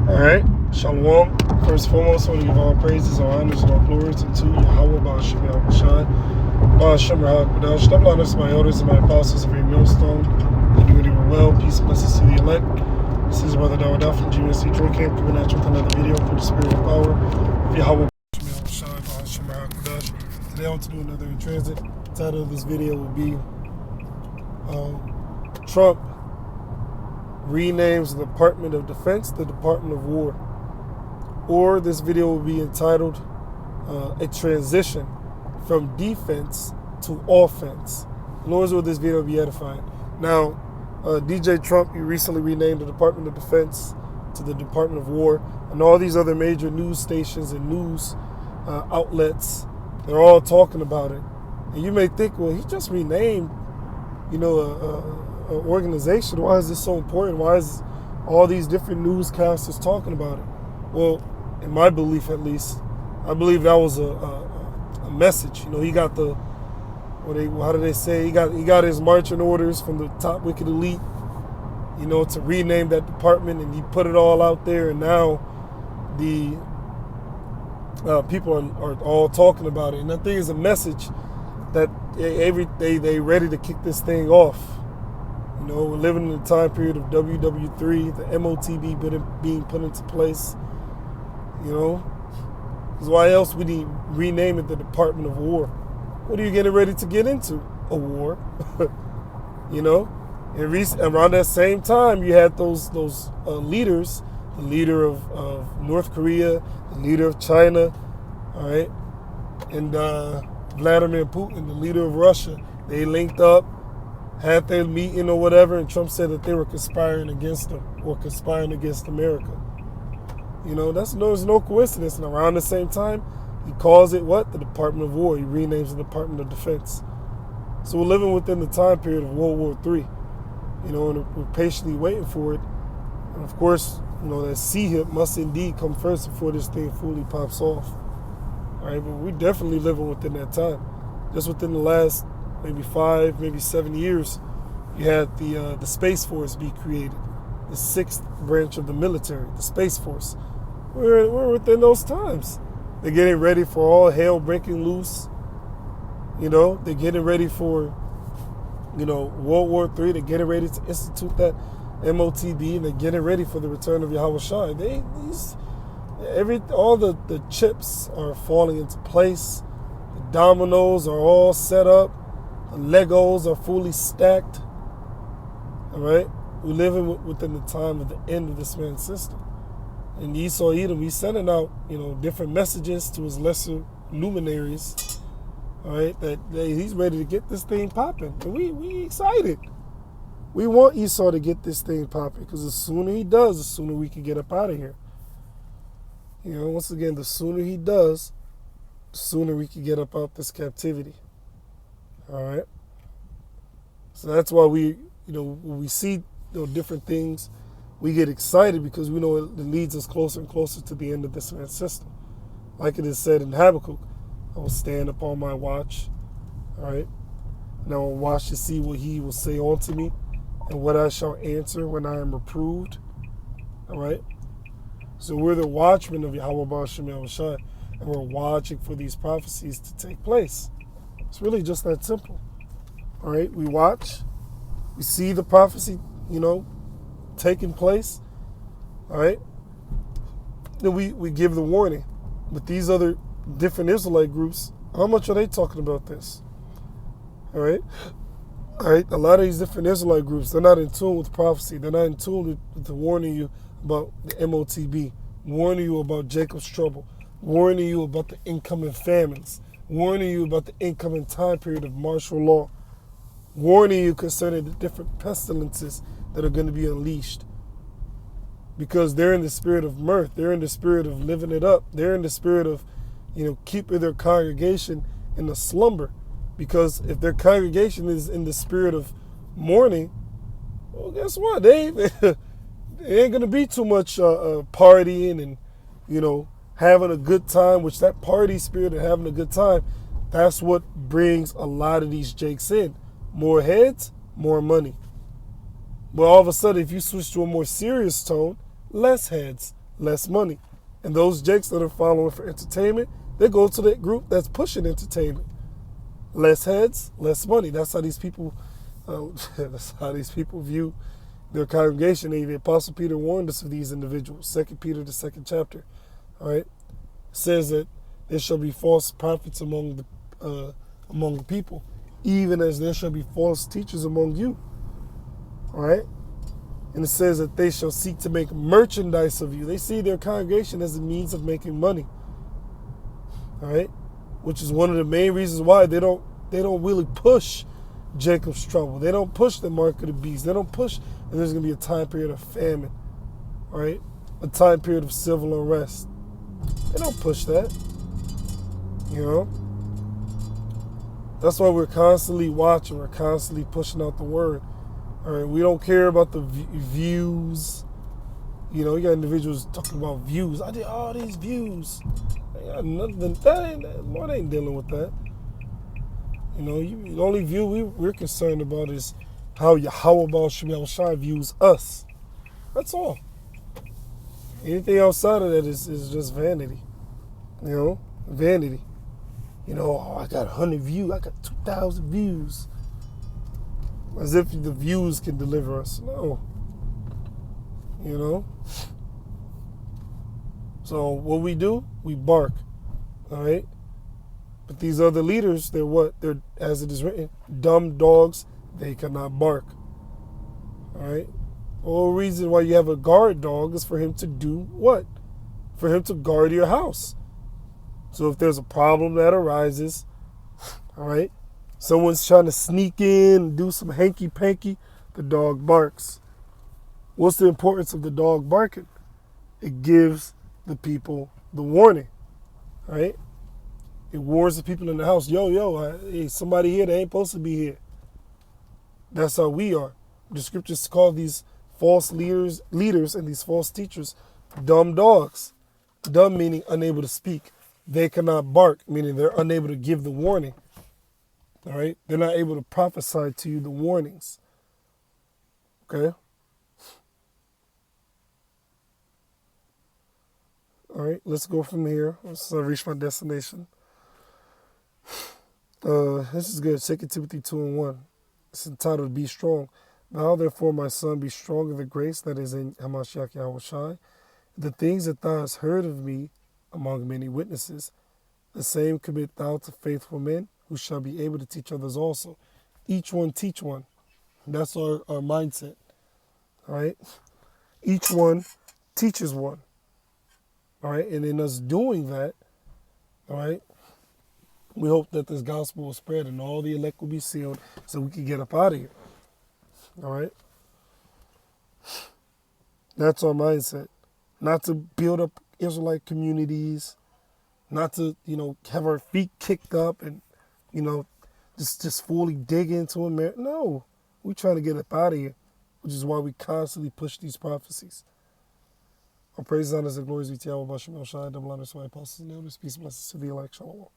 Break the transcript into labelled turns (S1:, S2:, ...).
S1: Alright, Shalom. First and foremost, I want to give all praises, all honors, and all glories unto Yahweh, Ba'ashem Yahushai, Ba'ashem Rahakadash. Double honors to my elders and my apostles of every millstone. And you were well. Peace and blessings to the elect. This is Brother Dawada from GMC Joy Camp, coming at you with another video for the spirit and power of Yahweh, Ba'ashem Yahushai, Ba'ashem Rahakadash. Today I want to do another in transit. The title of this video will be Trump renames the Department of Defense the Department of War. Or this video will be entitled A Transition from Defense to Offense. Lord, will this video be edifying? Now, DJ Trump, he recently renamed the Department of Defense to the Department of War, and all these other major news stations and news outlets, they're all talking about it. And you may think, well, he just renamed, an organization. Why is this so important? Why is all these different newscasters talking about it? Well, in my belief, at least, I believe that was a message. He got how do they say? He got his marching orders from the top wicked elite, to rename that department, and he put it all out there, and now the people are all talking about it. And I think it's a message that they ready to kick this thing off. We're living in the time period of WW3, the MOTB being put into place. Because why else would he rename it the Department of War? What are you getting ready to get into? A war. And around that same time, you had those leaders, the leader of North Korea, the leader of China, all right, and Vladimir Putin, the leader of Russia. They linked up, had their meeting or whatever, and Trump said that they were conspiring against them or conspiring against America. There's no coincidence. And around the same time, he calls it what? The Department of War. He renames the Department of Defense. So we're living within the time period of World War III, and we're patiently waiting for it. And of course, that CHIP must indeed come first before this thing fully pops off. All right, but we're definitely living within that time. Just within the last maybe 5, maybe 7 years, you had the Space Force be created, the 6th branch of the military, the Space Force. We're within those times. They're getting ready for all hell breaking loose. They're getting ready for, World War III. They're getting ready to institute that MOTB, and they're getting ready for the return of Yahushua. All the chips are falling into place. The dominoes are all set up. The Legos are fully stacked. All right? We're living within the time of the end of this man's system. And Esau Edom, he's sending out, different messages to his lesser luminaries. All right? That he's ready to get this thing popping. And we excited. We want Esau to get this thing popping, because the sooner he does, the sooner we can get up out of here. Once again, the sooner he does, the sooner we can get up out this captivity. All right. So that's why when we see different things, we get excited, because we know it leads us closer and closer to the end of this man's system. Like it is said in Habakkuk, I will stand upon my watch. All right. And I will watch to see what he will say unto me, and what I shall answer when I am reproved. All right. So we're the watchmen of Yahweh Ba'ashem Yahushai, and we're watching for these prophecies to take place. It's really just that simple. All right, we watch, we see the prophecy, taking place. All right, then we give the warning. But these other different Israelite groups, how much are they talking about this? All right, a lot of these different Israelite groups, they're not in tune with prophecy. They're not in tune with the warning you about the MOTB, warning you about Jacob's trouble, warning you about the incoming famines, warning you about the incoming time period of martial law, warning you concerning the different pestilences that are going to be unleashed. Because they're in the spirit of mirth, they're in the spirit of living it up, they're in the spirit of, keeping their congregation in a slumber. Because if their congregation is in the spirit of mourning, well, guess what? They ain't going to be too much partying and, having a good time, which that party spirit and having a good time, that's what brings a lot of these jakes in. More heads, more money. But all of a sudden, if you switch to a more serious tone, less heads, less money. And those jakes that are following for entertainment, they go to that group that's pushing entertainment. Less heads, less money. That's how these people. That's how these people view their congregation. The Apostle Peter warned us of these individuals. 2 Peter, the 2nd chapter. All right, says that there shall be false prophets among the people, even as there shall be false teachers among you. All right, and it says that they shall seek to make merchandise of you. They see their congregation as a means of making money. All right, which is one of the main reasons why they don't really push Jacob's trouble. They don't push the mark of the beast. They don't push, and there's going to be a time period of famine. All right, a time period of civil unrest. They don't push that. You know, that's why we're constantly watching. We're constantly pushing out the word. All right, we don't care about the views. You know, you got individuals talking about views. I did all these views. I got nothing. Lord ain't dealing with that. You know, the only view we're concerned about is how Yahweh Shemel Shai views us. That's all. Anything outside of that is just vanity. You know, vanity. You know, oh, I got 100 views. I got 2,000 views. As if the views can deliver us. No. You know? So what we do, we bark. All right? But these other leaders, they're what? They're, as it is written, dumb dogs, they cannot bark. All right? The whole reason why you have a guard dog is for him to do what? For him to guard your house. So if there's a problem that arises, all right, someone's trying to sneak in and do some hanky-panky, the dog barks. What's the importance of the dog barking? It gives the people the warning, right? It warns the people in the house, hey, somebody here that ain't supposed to be here. That's how we are. The scriptures call these false leaders and these false teachers dumb dogs. Dumb meaning unable to speak. They cannot bark, meaning they're unable to give the warning. All right? They're not able to prophesy to you the warnings. Okay? All right, let's go from here. Let's reach my destination. This is good. 2 Timothy 2:1. It's entitled, Be Strong. Now, therefore, my son, be strong in the grace that is in Hamashiach Yahweh Shai. The things that thou hast heard of me among many witnesses, the same commit thou to faithful men who shall be able to teach others also. Each one teach one. That's our mindset. All right? Each one teaches one. All right? And in us doing that, all right, we hope that this gospel will spread and all the elect will be sealed so we can get up out of here. All right? That's our mindset. Not to build up Israelite communities, not to, have our feet kicked up and, just fully dig into America. No, we're trying to get up out of here, which is why we constantly push these prophecies. Our praise, honors, and glories be to Yahweh, Bashem El Shai, double honors to my apostles and elders. Peace and blessings to the elect. Shalom.